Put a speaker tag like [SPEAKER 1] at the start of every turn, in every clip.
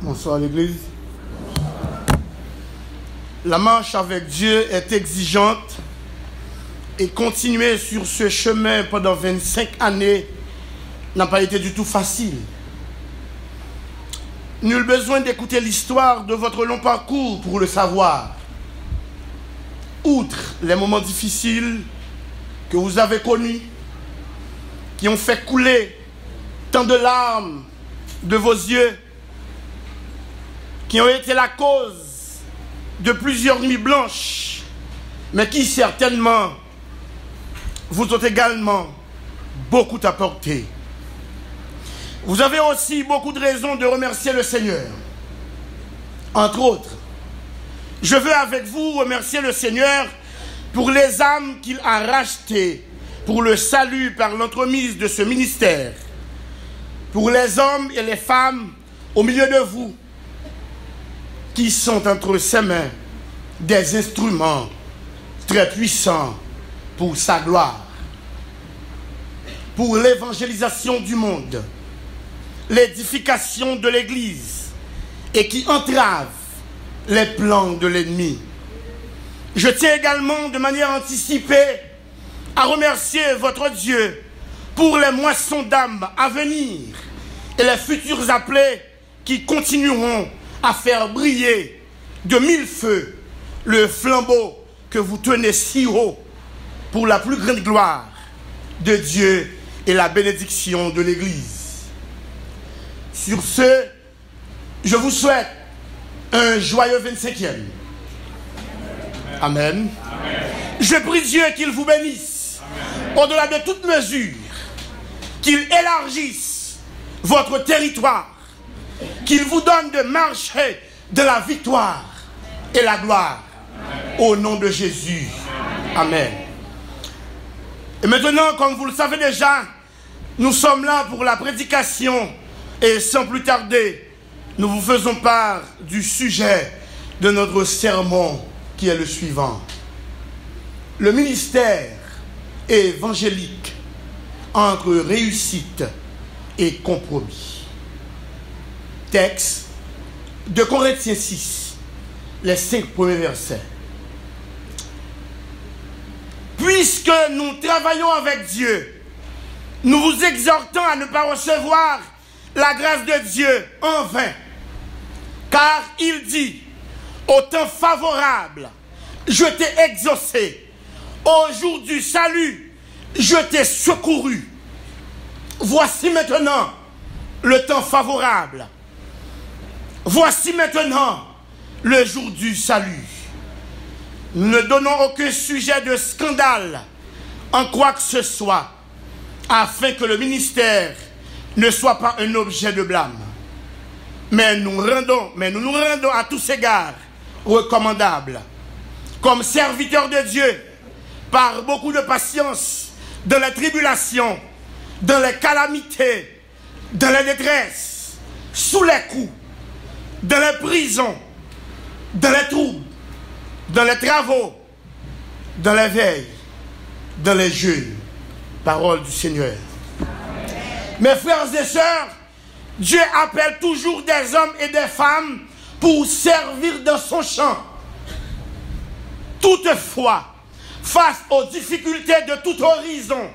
[SPEAKER 1] Bonsoir l'Église. La marche avec Dieu est exigeante et continuer sur ce chemin pendant 25 années n'a pas été du tout facile. Nul besoin d'écouter l'histoire de votre long parcours pour le savoir. Outre les moments difficiles que vous avez connus, qui ont fait couler tant de larmes de vos yeux, qui ont été la cause de plusieurs nuits blanches, mais qui certainement vous ont également beaucoup apporté. Vous avez aussi beaucoup de raisons de remercier le Seigneur. Entre autres, je veux avec vous remercier le Seigneur pour les âmes qu'il a rachetées pour le salut par l'entremise de ce ministère, pour les hommes et les femmes au milieu de vous qui sont entre ses mains des instruments très puissants pour sa gloire, pour l'évangélisation du monde, l'édification de l'Église et qui entravent les plans de l'ennemi. Je tiens également de manière anticipée à remercier votre Dieu pour les moissons d'âmes à venir et les futurs appelés qui continueront à faire briller de mille feux le flambeau que vous tenez si haut pour la plus grande gloire de Dieu et la bénédiction de l'Église. Sur ce, je vous souhaite un joyeux 25e. Amen. Amen. Je prie Dieu qu'il vous bénisse au-delà de toute mesure, qu'il élargisse votre territoire, qu'il vous donne de marcher de la victoire et la gloire. Amen. Au nom de Jésus. Amen. Et maintenant, comme vous le savez déjà, nous sommes là pour la prédication et sans plus tarder, nous vous faisons part du sujet de notre sermon qui est le suivant. Le ministère évangélique entre réussite et compromis. Texte de Corinthiens 6, les 5 premiers versets. Puisque nous travaillons avec Dieu, nous vous exhortons à ne pas recevoir la grâce de Dieu en vain. Car il dit, au temps favorable, je t'ai exaucé. Au jour du salut, je t'ai secouru. Voici maintenant le temps favorable. Voici maintenant le jour du salut. Nous ne donnons aucun sujet de scandale en quoi que ce soit, afin que le ministère ne soit pas un objet de blâme. Mais nous nous rendons à tous égards recommandables, comme serviteurs de Dieu, par beaucoup de patience, dans les tribulations, dans les calamités, dans les détresses, sous les coups, dans les prisons, dans les troubles, dans les travaux, dans les veilles, dans les jeûnes. Parole du Seigneur. Mes frères et sœurs, Dieu appelle toujours des hommes et des femmes pour servir dans son champ. Toutefois, face aux difficultés de tout horizon,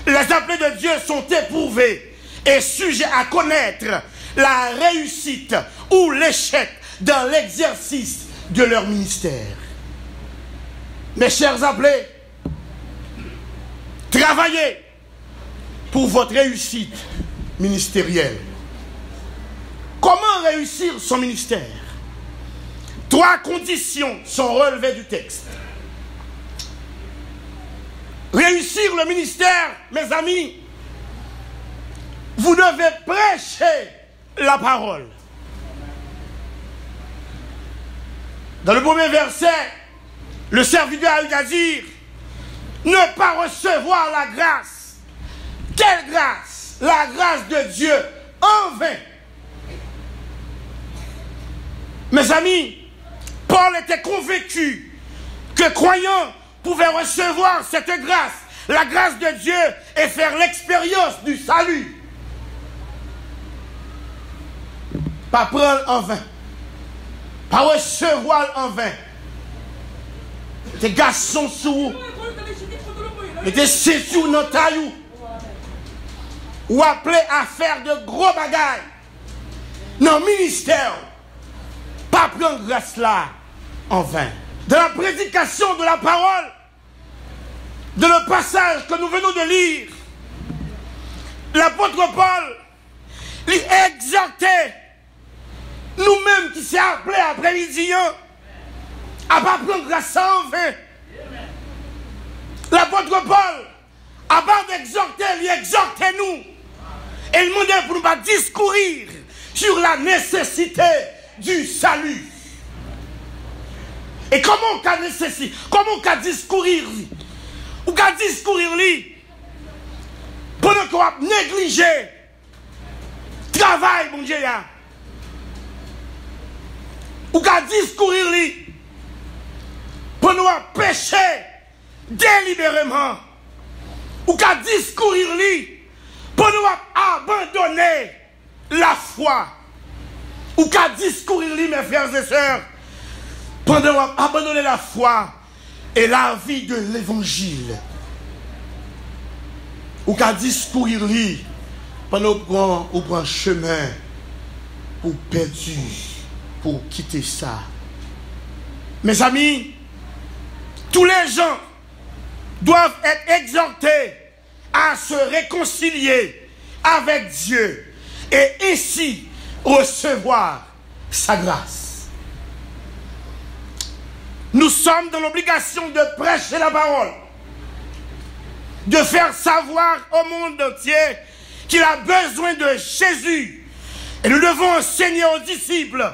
[SPEAKER 1] les appelés de Dieu sont éprouvés et sujets à connaître la réussite ou l'échec dans l'exercice de leur ministère. Mes chers appelés, travaillez pour votre réussite ministérielle. Comment réussir son ministère? 3 conditions sont relevées du texte. Réussir le ministère, mes amis, vous devez prêcher la parole. Dans le premier verset, le serviteur a eu à dire ne pas recevoir la grâce. Quelle grâce? La grâce de Dieu en vain. Mes amis, Paul était convaincu que croyants pouvaient recevoir cette grâce, la grâce de Dieu, et faire l'expérience du salut. pas prendre en vain. Pas recevoir en vain. Tes garçons sous. Mettez ceinture dans taillou. Ou appelé à faire de gros bagailles. Dans le ministère. Pas prendre grâce là en vain. Dans la prédication de la parole, dans le passage que nous venons de lire, l'apôtre Paul lui exhortait nous-mêmes qui s'est appelés après-midi à ne pas prendre grâce en vain. L'apôtre Paul, à part d'exhorter, lui exhortait nous. Et il demandait pour nous pas discourir sur la nécessité du salut. Et comment on peut nécessiter, comment on peut discourir lui? Ou peut discourir lui pendant qu'on a négligé travail, mon Dieu. Ou peut discourir lui pendant qu'on a péché délibérément. Ou peut discourir lui pendant qu'on a abandonné la foi. Ou peut discourir lui, mes frères et sœurs, pendant qu'on a abandonné la foi et la vie de l'évangile. Ou qu'à discourir lui pendant qu'on prend un chemin pour perdu, pour quitter ça. Mes amis, tous les gens doivent être exhortés à se réconcilier avec Dieu et ainsi recevoir sa grâce. Nous sommes dans l'obligation de prêcher la parole, de faire savoir au monde entier qu'il a besoin de Jésus. Et nous devons enseigner aux disciples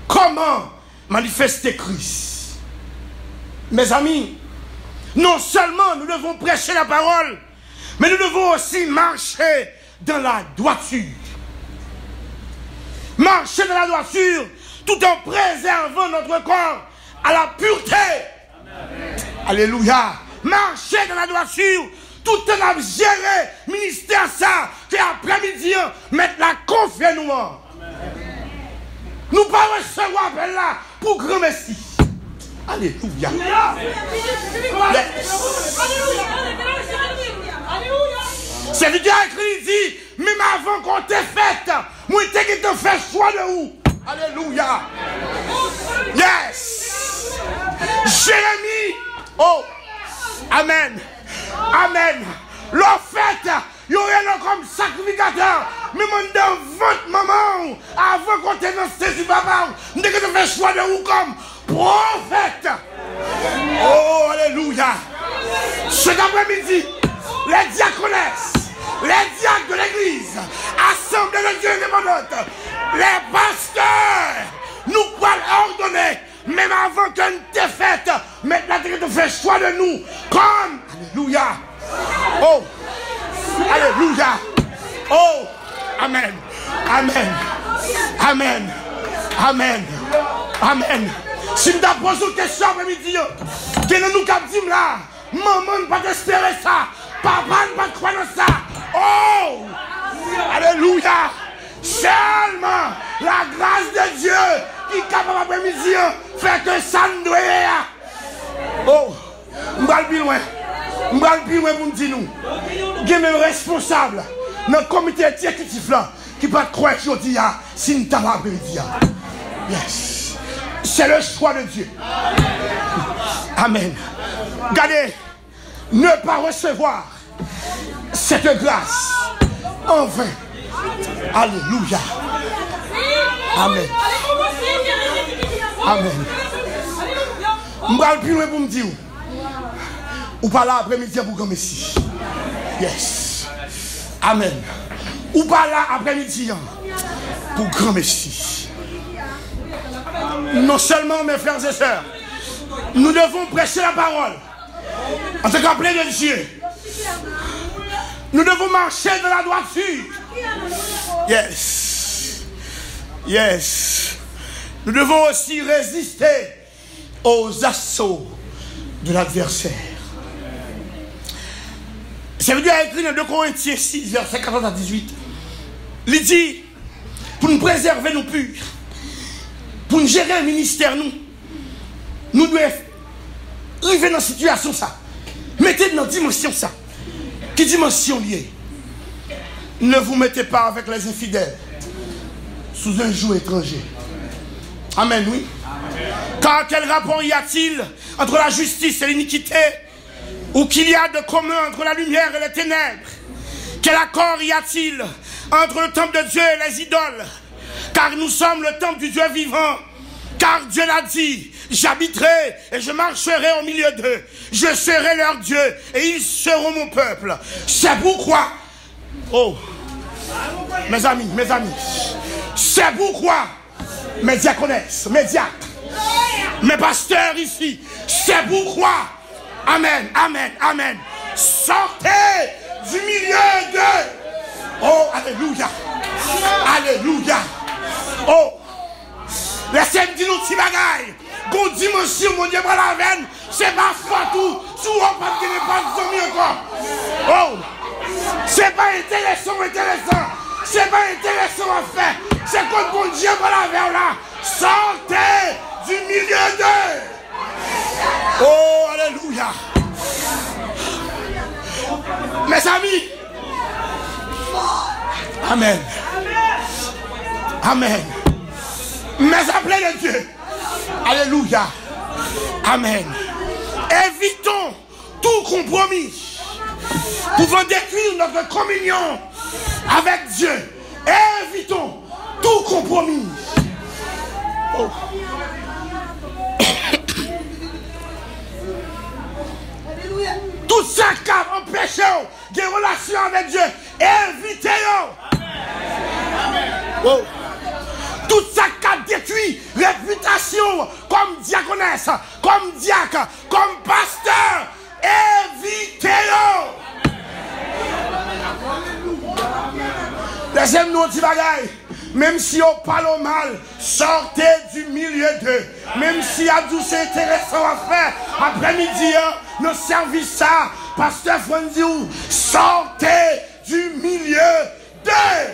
[SPEAKER 1] comment manifester Christ. Mes amis, non seulement nous devons prêcher la parole, mais nous devons aussi marcher dans la droiture. Marcher dans la droiture tout en préservant notre corps à la pureté. Amen. Alléluia. Marcher dans la droiture tout en a géré ministère ça que après-midi mettre la confiance nous. Nous pas recevoir appel là pour grand merci. Alléluia. C'est lui qui a écrit, dit, même avant qu'on t'ait fait, moi t'ai te fait choix de où? Alléluia. Yes. Jérémie. Oh. Amen. Amen. Le fait, il y aurait comme sacrificateur. Même dans votre maman, avant qu'on t'ait dans ce papa, nous t'ai fait choix de où comme prophète. Oh, alléluia. Cet après-midi, les diaconesses, les diacres de l'église, assemblée de Dieu indépendante, les pasteurs, nous pouvons ordonner, même avant qu'une défaite, maintenant tu fais choix de nous, comme, alléluia, oh, alléluia, oh, amen, amen, amen, amen, amen. Si je te pose une question après-midi, que nous dit là, maman ne pas espérer ça, papa ne pas croire dans ça. Oh! Alléluia! Seulement la grâce de Dieu qui est capable après-midi fait que ça ne doit pas. Oh! Je vais plus loin. Je vais plus loin pour me dire nous. Il y a même responsable dans le comité exécutif là qui ne peut pas croire que je dis si nous t'avons après-midi. Yes! C'est le choix de Dieu. Amen. Regardez, ne pas recevoir cette grâce en vain. Alléluia. Amen. Amen. Je vais plus loin pour me dire. Ou pas là après-midi pour grand Messie. Yes. Amen. Ou pas là après-midi pour grand Messie. Non seulement, mes frères et sœurs, nous devons prêcher la parole en tant qu'appelés de Dieu. Nous devons marcher dans la droiture. Yes. Yes. Nous devons aussi résister aux assauts de l'adversaire. Ça veut dire écrit dans 2 Corinthiens 6, verset 14 à 18. Il dit, pour nous préserver nous purs, pour nous gérer le ministère nous devons arriver dans cette situation ça. Mettez dans la dimension ça. Qui dimension liée? Ne vous mettez pas avec les infidèles sous un joug étranger. Amen, oui. Car quel rapport y a-t-il entre la justice et l'iniquité, ou qu'il y a de commun entre la lumière et les ténèbres? Quel accord y a-t-il entre le temple de Dieu et les idoles? Car nous sommes le temple du Dieu vivant. Car Dieu l'a dit, j'habiterai et je marcherai au milieu d'eux. Je serai leur Dieu et ils seront mon peuple. C'est pourquoi, oh, mes amis, c'est pourquoi mes diaconesses, mes diacres, mes pasteurs ici, c'est pourquoi, amen, amen, amen, sortez du milieu d'eux. Oh, alléluia, alléluia, oh, laissez-moi dire nos petits bagailles. Qu'on dimension, mon Dieu, par la veine, c'est pas tout. Si on ne pas de encore. Oh, c'est pas intéressant. C'est pas intéressant à faire. C'est comme bon Dieu par la veine là. Sortez du milieu d'eux. Oh, alléluia. Mes amis. Amen. Amen. Mes appelés de Dieu. Alléluia. Amen. Évitons tout compromis pouvant détruire notre communion avec Dieu. Évitons tout compromis. Oh. Tout ça qui empêche des relations avec Dieu, évitez-le. Oh. Tout ça qui a détruit réputation comme diaconesse, comme diacre, comme pasteur, évitez-le. Laissez-moi nous dire bagaille. Même si on parle mal, sortez du milieu d'eux. Même si à tout c'est intéressant à faire, après-midi, nos services ça, pasteur Fondiou, sortez du milieu d'eux.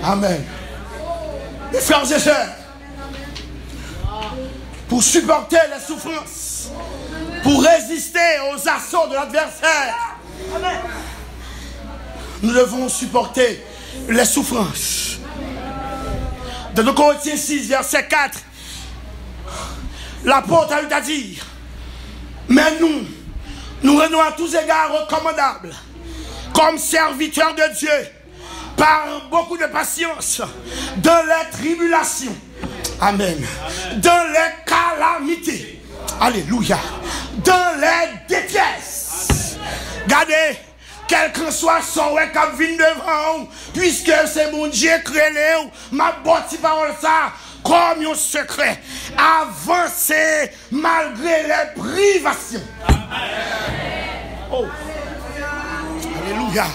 [SPEAKER 1] Amen. Mes frères et sœurs, pour supporter les souffrances, pour résister aux assauts de l'adversaire, nous devons supporter les souffrances. Dans 2 Corinthiens 6, verset 4, l'apôtre a eu à dire, mais nous renons à tous égards recommandables, comme serviteurs de Dieu, par beaucoup de patience, dans les tribulations, amen, dans les calamités, alléluia, dans les détresses. Regardez, quel que soit son ouais qui vient devant, puisque c'est mon Dieu créé, ma botte parole ça, comme un secret, avancez malgré les privations. Oh, alléluia.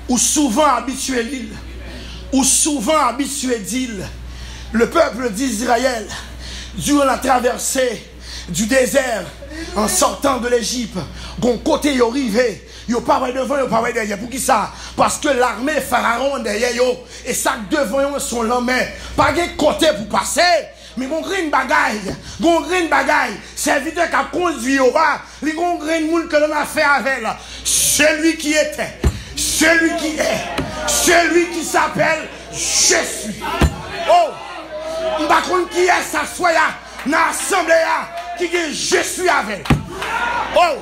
[SPEAKER 1] Ou souvent habitué l'île, ou souvent habitué d'île, le peuple d'Israël, durant la traversée du désert, en sortant de l'Égypte, gon côté yo rivé, yo pas devant, yo pas derrière. Pour qui ça? Parce que l'armée pharaon derrière yo, et ça devant yo sont l'armée. Pas de côté pour passer. Mais gon green bagaille, serviteur qui a conduit yo, li gon green moun que l'on a fait avec là. Celui qui était, celui qui est, celui qui s'appelle je suis. Oh, m'pa konn qui est ça soya dans l'assemblée qui dit je suis avec. Oh,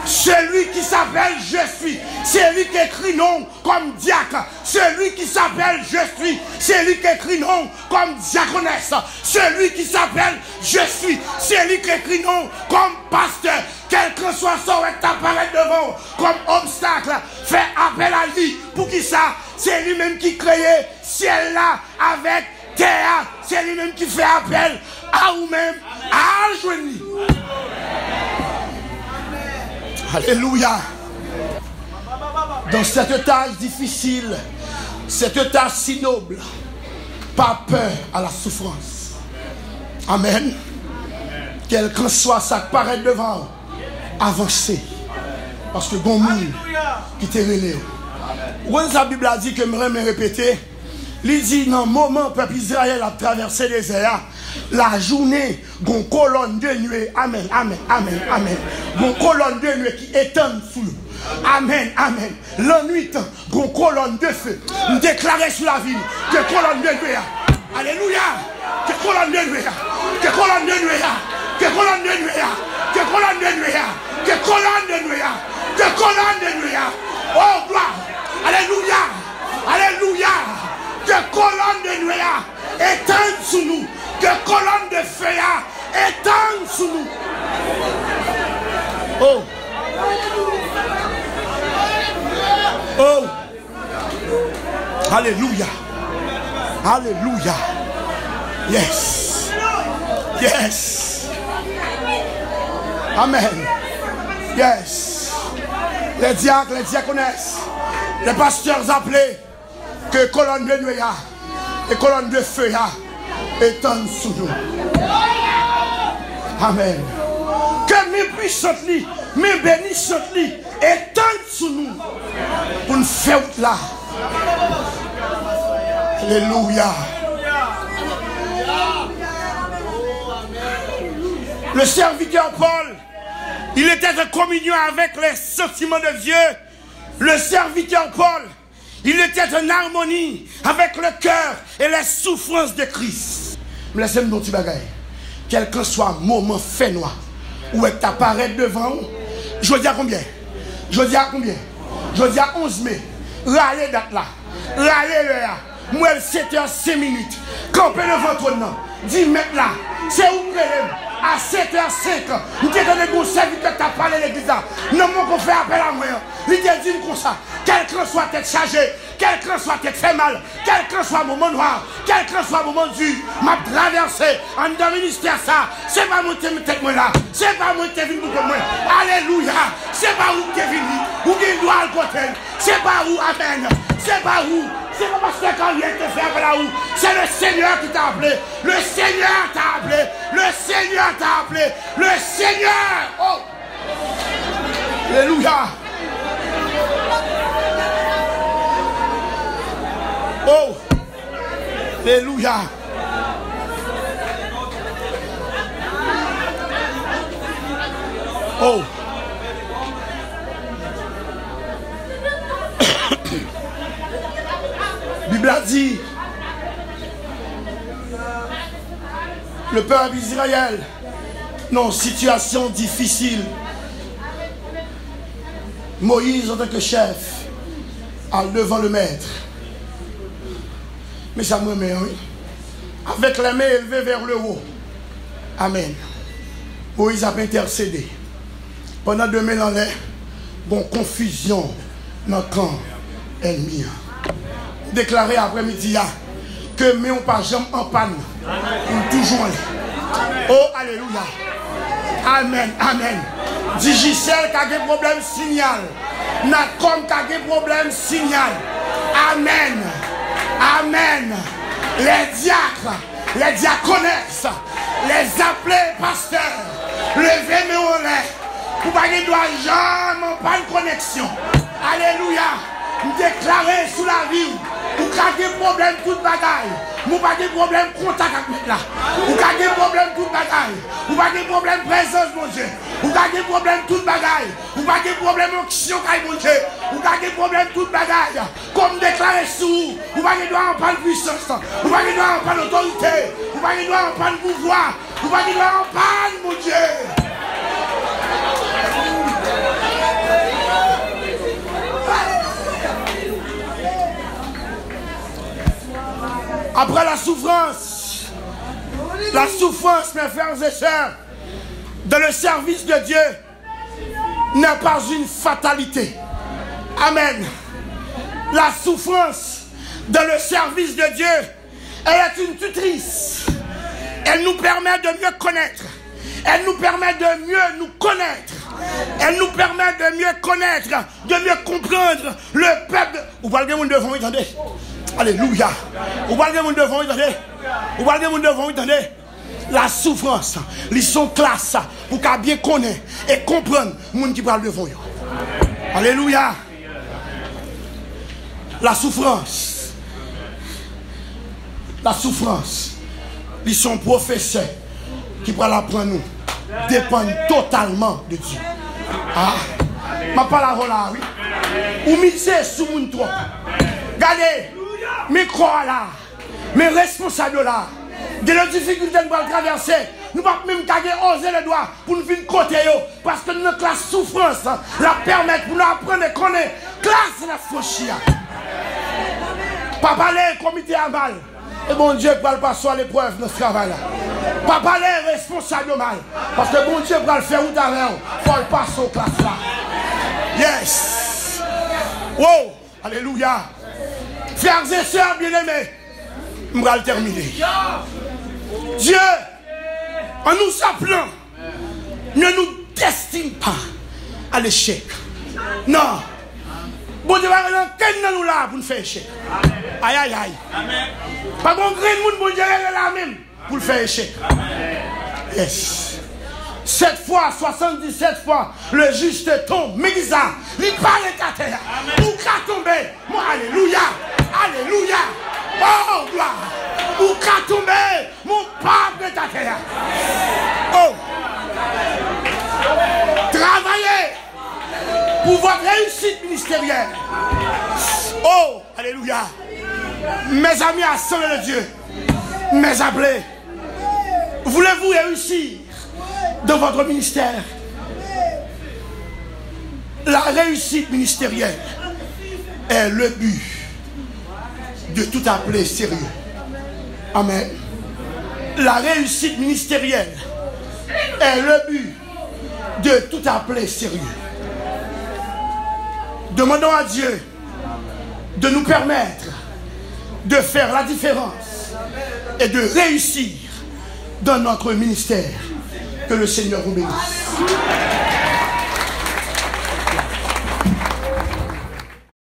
[SPEAKER 1] celui qui s'appelle je suis, c'est lui qui écrit non comme diacre. Celui qui s'appelle je suis, c'est lui qui écrit non comme diaconesse. Celui qui s'appelle je suis, c'est lui qui écrit non comme pasteur. Quel que soit son apparaît devant comme obstacle, fait appel à lui. Pour qui ça? C'est lui-même qui crée ciel là avec terre. C'est lui-même qui fait appel à vous-même, à joindre. Alléluia. Dans cette tâche difficile, cette tâche si noble, pas peur à la souffrance. Amen. Quel qu'en soit ça qui paraît devant, avancez. Parce que bon monde qui te relève. Quand la Bible a dit que je me répéter, il dit dans le moment où le peuple Israël a traversé les airs, la journée, une colonne de nuée, amen, amen, amen, amen, une colonne de nuée qui étend sous nous. Amen, amen. La nuit, une colonne de feu, déclaré sur la ville que colonne de nuée. Alléluia. Que colonne de nuée. Que colonne de nuée. Que colonne de nuée. Que colonne de nuée. Que colonne de nuée. Que colonne de nuée. Oh gloire. Alléluia. Alléluia. Que colonne de nuée étende sous nous. Que colonne de feu étende sous nous. Oh. Oh. Alléluia. Alléluia. Yes. Yes. Amen. Yes. Les diacres, les diaconesses, les pasteurs appelés que colonne de nuée et colonne de feu étendent sous nous. Amen. Que mes puissantes, mes bénissantes étendent sous nous pour nous faire là. Alléluia. Le serviteur Paul, il était en communion avec les sentiments de Dieu. Le serviteur Paul, il était en harmonie avec le cœur et les souffrances de Christ. Laissez-moi dire un petit bagage. Quel que soit le moment fait noir, où est apparaître devant vous, je dis à combien? Je dis à combien? Je dis à 11 mai. Râlez date là. Râlez le là. Moi, 7h5 minutes. Campez devant toi, non. 10 mètres là. C'est où que à 7h05, nous te donné un serviteur qui a parlé de l'église. Non, mon fait appel à moi. Il te dit comme ça. Quel que soit tête chargée, quel que soit tête fait mal, quel que soit moment noir, quel que soit moment dur, m'a traversé en dans le ministère ça. C'est pas moi qui tête moi là. C'est pas moi qui venu pour moi. Alléluia. C'est pas où qui est venu. Où qui doit le côté. C'est pas où. Amen. C'est pas où. C'est pas parce que quand il te fait appel à où. C'est le Seigneur qui t'a appelé. Le Seigneur t'a appelé. Le Seigneur t'a appelé. Le Seigneur. Oh. Alléluia. Oh. Alléluia. Oh. Bible a dit, le peuple d'Israël, dans une situation difficile, Moïse en tant que chef, en devant le maître. Mais ça me met, oui. Avec les mains élevées vers le haut. Amen. Moïse a intercédé. Pendant 2 mains dans l'air, bon, confusion dans le camp ennemi. Déclaré après-midi que mais on pas jamais en panne. On toujours aller. Oh, alléluia. Amen, amen. Digicel qui a des problèmes signal. Natcom qui a des problèmes signal. Amen. Amen. Les diacres, les diaconesses, les appelés pasteurs, levez-moi en l'air. Pour pas qu'il doit jamais pas de connexion. Alléluia. Déclarer sous la vie. Ou pas de problème toute bagaille. Ou pas de problème contact avec là. Ou pas de problème toute bagaille. Ou pas de problème présence mon Dieu. Ou pas de problème toute bagaille. Ou pas de problème action mon Dieu. Ou pas de problème toute bagaille. Comme déclaré sous. Ou pas de doit en prendre puissance. Ou pas de doit en prendre autorité. Ou pas de doit en prendre pouvoir. Ou pas de doit en prendre mon Dieu. Après la souffrance, mes frères et sœurs, dans le service de Dieu, n'est pas une fatalité. Amen. La souffrance dans le service de Dieu, elle est une tutrice. Elle nous permet de mieux connaître. Elle nous permet de mieux nous connaître. Elle nous permet de mieux connaître, de mieux comprendre le peuple. Vous parlez de mon devant, attendez. Alléluia. Vous parlez de mon devant, attendez. Vous parlez de mon devant, attendez. La souffrance, ils sont classe pour qu'à bien connaître et comprendre le monde qui parle devant eux. Alléluia. La souffrance, ils sont professeurs qui pourraient apprendre nous, dépendent totalement de Dieu. Ah, ma parole là, oui. Ou misez sous mon trop. Regardez, mes croix là, mes responsables là, de la difficulté de nous traverser, nous ne pouvons même pas oser les doigts pour nous venir côté parce que notre classe souffrance la permet pour nous apprendre et connaître classe la franchir. Pas parler comité à mal. Et bon Dieu ne va pas passer à l'épreuve de ce travail-là. Pas parler responsable de mal. Parce que bon Dieu va le faire ou d'avant. Il faut le passer aux classes là. Yes. Wow. Alléluia. Frères et sœurs bien-aimés, je vais le terminer. Dieu, en nous appelant, ne nous destine pas à l'échec. Non. Bon Dieu va nous là pour nous faire échec. Aïe aïe aïe. Pas bon grain de monde, bon Dieu est là même pour le faire échec. Yes. 7 fois, 77 fois, le juste tombe. Mais ça, il parle à terre. Pour qu'à tomber. Moi, alléluia. Alléluia. Oh, gloire. Pour qu'à tomber. Mon pape est à terre. Oh. Travaillez pour votre réussite ministérielle. Oh, alléluia. Mes amis, à sang de Dieu, mes appelés, voulez-vous réussir dans votre ministère? La réussite ministérielle est le but de tout appeler sérieux. Amen. La réussite ministérielle est le but de tout appeler sérieux. Demandons à Dieu de nous permettre de faire la différence et de réussir dans notre ministère. Que le Seigneur vous bénisse.